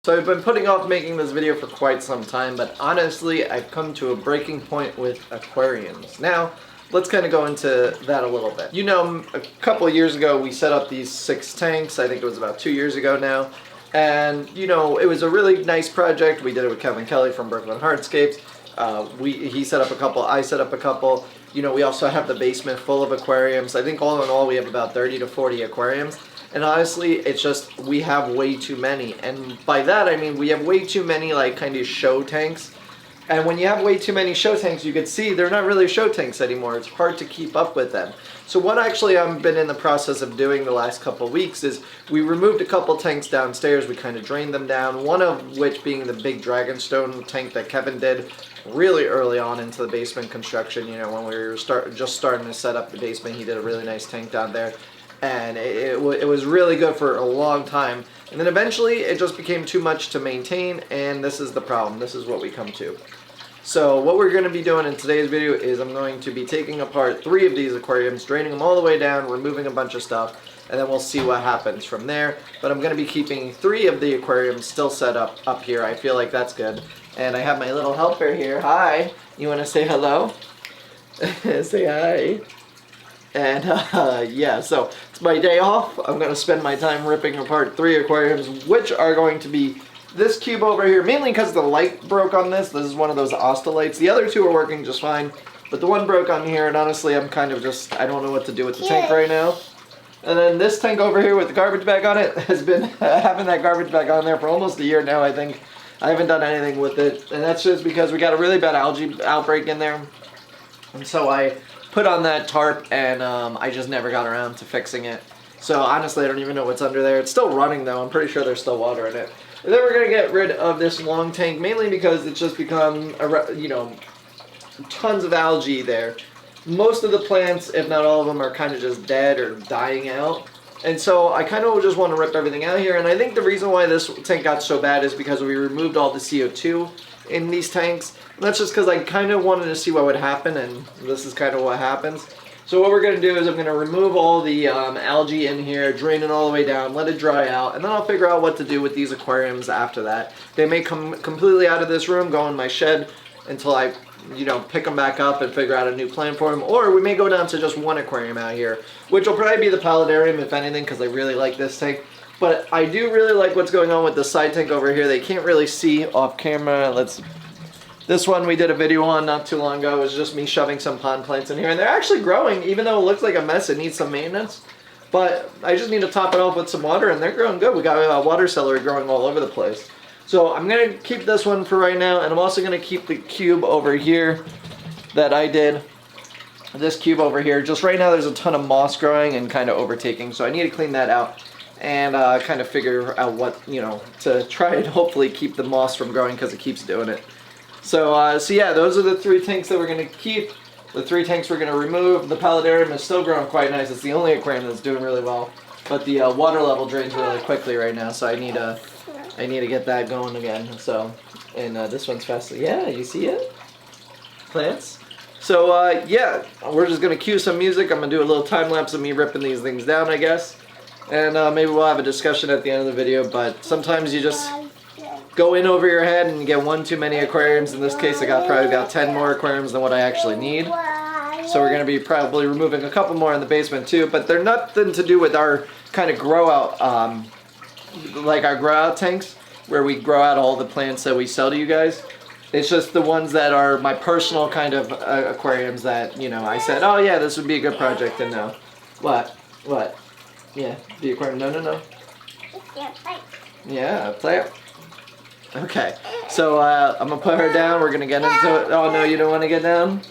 So I've been putting off making this video for quite some time, but honestly, I've come to a breaking point with aquariums. Now, let's kind of go into that a little bit. You know, a couple of years ago, we set up these 6 tanks. I think it was about 2 years ago now. And, you know, it was a really nice project. We did it with Kevin Kelly from Brooklyn Hardscapes. He set up a couple, I set up a couple. You know, we also have the basement full of aquariums. I think all in all, we have about 30 to 40 aquariums. And honestly, it's just, we have way too many. And by that, I mean, we have way too many, like, kind of show tanks. And when you have way too many show tanks, you can see they're not really show tanks anymore. It's hard to keep up with them. So what actually I've been in the process of doing the last couple of weeks is we removed a couple tanks downstairs. We kind of drained them down, one of which being the big Dragonstone tank that Kevin did really early on into the basement construction. You know, when we were just starting to set up the basement, he did a really nice tank down there. And it was really good for a long time. And then eventually it just became too much to maintain, and this is the problem. This is what we come to. So what we're going to be doing in today's video is I'm going to be taking apart 3 of these aquariums, draining them all the way down, removing a bunch of stuff, and then we'll see what happens from there. But I'm going to be keeping 3 of the aquariums still set up here. I feel like that's good. And I have my little helper here. Hi. You want to say hello? Say hi. And yeah, so it's my day off. I'm going to spend my time ripping apart 3 aquariums, which are going to be this cube over here, mainly because the light broke on this. This is one of those Asta lights. The other 2 are working just fine, but the one broke on here, and honestly, I'm kind of just, I don't know what to do with the tank right now. And then this tank over here with the garbage bag on it has been having that garbage bag on there for almost a year now, I think. I haven't done anything with it, and that's just because we got a really bad algae outbreak in there. And so I put on that tarp, and I just never got around to fixing it. So honestly, I don't even know what's under there. It's still running though. I'm pretty sure there's still water in it. And then we're going to get rid of this long tank, mainly because it's just become, you know, tons of algae there. Most of the plants, if not all of them, are kind of just dead or dying out. And so I kind of just want to rip everything out here. And I think the reason why this tank got so bad is because we removed all the CO2 in these tanks. And that's just because I kind of wanted to see what would happen, and this is kind of what happens. So what we're going to do is I'm going to remove all the algae in here, drain it all the way down, let it dry out, and then I'll figure out what to do with these aquariums after that. They may come completely out of this room, go in my shed until I, you know, pick them back up and figure out a new plan for them. Or we may go down to just one aquarium out here, which will probably be the Paludarium, if anything, because I really like this tank. But I do really like what's going on with the side tank over here. They can't really see off camera. This one we did a video on not too long ago. It was just me shoving some pond plants in here. And they're actually growing, even though it looks like a mess. It needs some maintenance. But I just need to top it off with some water, and they're growing good. We got a water celery growing all over the place. So I'm going to keep this one for right now. And I'm also going to keep the cube over here that I did. This cube over here. Just right now there's a ton of moss growing and kind of overtaking. So I need to clean that out. And kind of figure out what, you know, to try and hopefully keep the moss from growing, because it keeps doing it. So, so yeah, those are the 3 tanks that we're going to keep. The 3 tanks we're going to remove. The Paludarium is still growing quite nice. It's the only aquarium that's doing really well. But the water level drains really quickly right now, so I need to get that going again. So, and this one's fast. Yeah, you see it? Plants. So, yeah, we're just going to cue some music. I'm going to do a little time lapse of me ripping these things down, I guess. And maybe we'll have a discussion at the end of the video, but sometimes you just go in over your head and you get one too many aquariums. In this case, I probably got 10 more aquariums than what I actually need. So we're going to be probably removing a couple more in the basement too, but they're nothing to do with our kind of grow out, like our grow out tanks, where we grow out all the plants that we sell to you guys. It's just the ones that are my personal kind of aquariums that, you know, I said, oh yeah, this would be a good project, and now. What? Yeah, the aquarium. No. Yeah, a plant. Okay, so I'm going to put her down. We're going to get into it. Oh, no, you don't want to get down?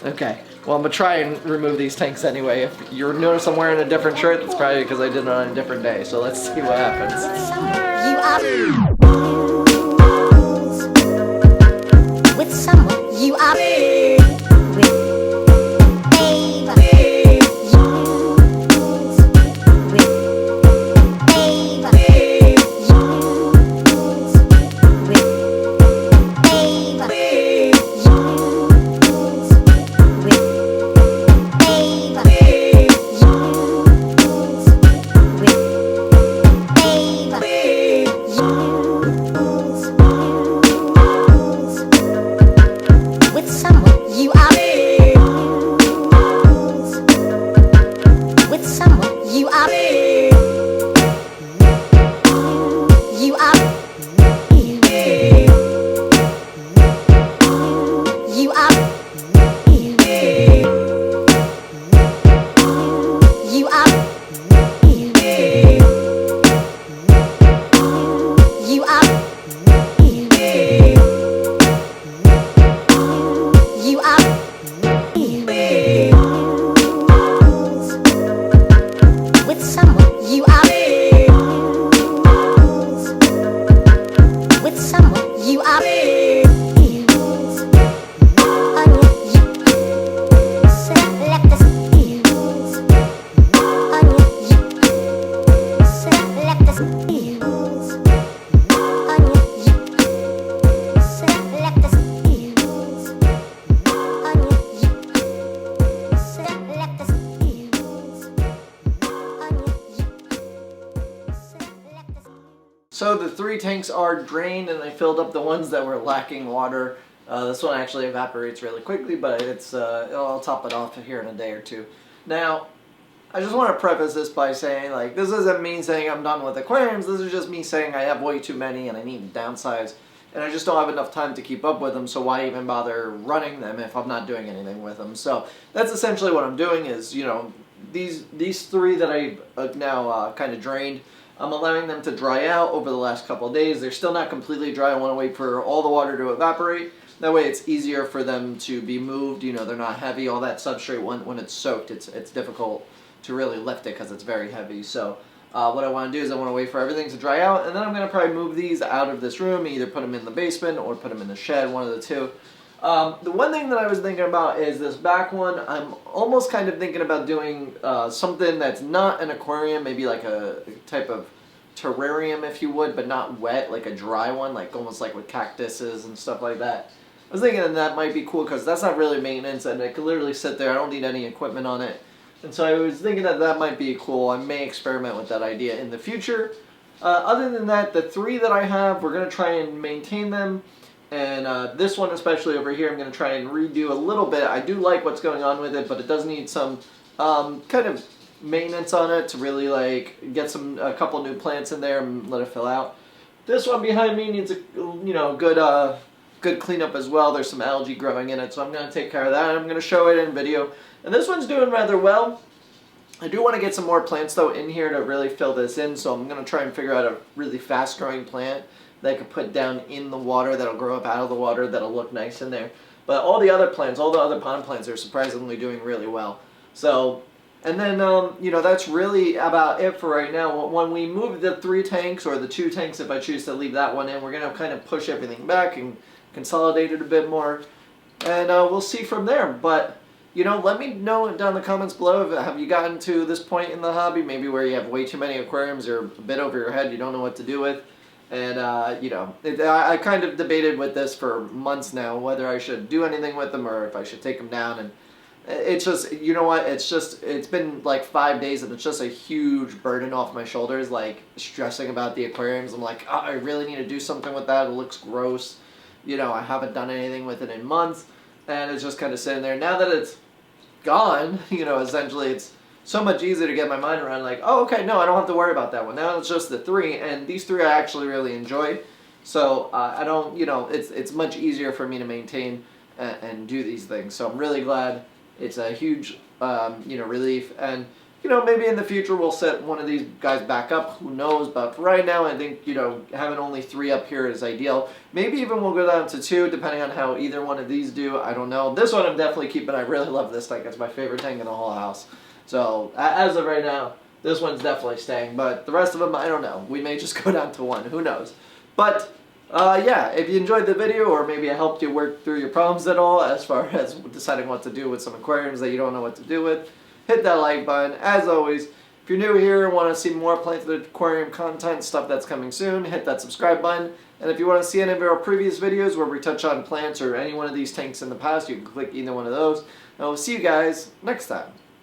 Okay, well, I'm going to try and remove these tanks anyway. If you notice I'm wearing a different shirt, that's probably because I did it on a different day. So let's see what happens. You are with someone. You are with you. with someone you are So the 3 tanks are drained, and I filled up the ones that were lacking water. This one actually evaporates really quickly, but I'll top it off here in a day or two. Now, I just want to preface this by saying, like, this isn't me saying I'm done with aquariums. This is just me saying I have way too many and I need to downsize, and I just don't have enough time to keep up with them, so why even bother running them if I'm not doing anything with them? So that's essentially what I'm doing is, you know, these 3 that I've now kind of drained, I'm allowing them to dry out over the last couple of days. They're still not completely dry. I want to wait for all the water to evaporate. That way it's easier for them to be moved. You know, they're not heavy. All that substrate, when it's soaked, it's difficult to really lift it because it's very heavy. So what I want to do is I want to wait for everything to dry out, and then I'm going to probably move these out of this room, either put them in the basement or put them in the shed, one of the two. The one thing that I was thinking about is this back one. I'm almost kind of thinking about doing something that's not an aquarium, maybe like a type of terrarium, if you would, but not wet, like a dry one, like almost like with cactuses and stuff like that. I was thinking that might be cool because that's not really maintenance, and it could literally sit there. I don't need any equipment on it. And so I was thinking that might be cool. I may experiment with that idea in the future. Other than that, the 3 that I have, we're going to try and maintain them. And this one especially over here, I'm going to try and redo a little bit. I do like what's going on with it, but it does need some kind of maintenance on it to really like get a couple new plants in there and let it fill out. This one behind me needs a good cleanup as well. There's some algae growing in it, so I'm going to take care of that. I'm going to show it in video. And this one's doing rather well. I do want to get some more plants though in here to really fill this in, so I'm going to try and figure out a really fast growing plant that I could put down in the water that'll grow up out of the water that'll look nice in there. But all the other plants, all the other pond plants are surprisingly doing really well. So, and then, you know, that's really about it for right now. When we move the 3 tanks, or the 2 tanks if I choose to leave that one in, we're going to kind of push everything back and consolidate it a bit more. And we'll see from there. But, you know, let me know down in the comments below, have you gotten to this point in the hobby, maybe where you have way too many aquariums or a bit over your head, you don't know what to do with. And, you know, I kind of debated with this for months now, whether I should do anything with them or if I should take them down. And it's just, you know what, it's been like 5 days and it's just a huge burden off my shoulders, like stressing about the aquariums. I'm like, oh, I really need to do something with that. It looks gross. You know, I haven't done anything with it in months. And it's just kind of sitting there. Now that it's gone, you know, essentially it's so much easier to get my mind around, like, oh, okay, no, I don't have to worry about that one. Now it's just the 3, and these 3 I actually really enjoy. So I don't, you know, it's much easier for me to maintain and do these things. So I'm really glad. It's a huge, you know, relief. And, you know, maybe in the future we'll set one of these guys back up. Who knows? But for right now, I think, you know, having only 3 up here is ideal. Maybe even we'll go down to 2, depending on how either one of these do. I don't know. This one I'm definitely keeping. I really love this tank. It's my favorite tank in the whole house. So, as of right now, this one's definitely staying. But the rest of them, I don't know. We may just go down to 1. Who knows? But, yeah, if you enjoyed the video, or maybe I helped you work through your problems at all as far as deciding what to do with some aquariums that you don't know what to do with, hit that like button. As always, if you're new here and want to see more Plant the Aquarium content, stuff that's coming soon, hit that subscribe button. And if you want to see any of our previous videos where we touch on plants or any one of these tanks in the past, you can click either one of those. And we'll see you guys next time.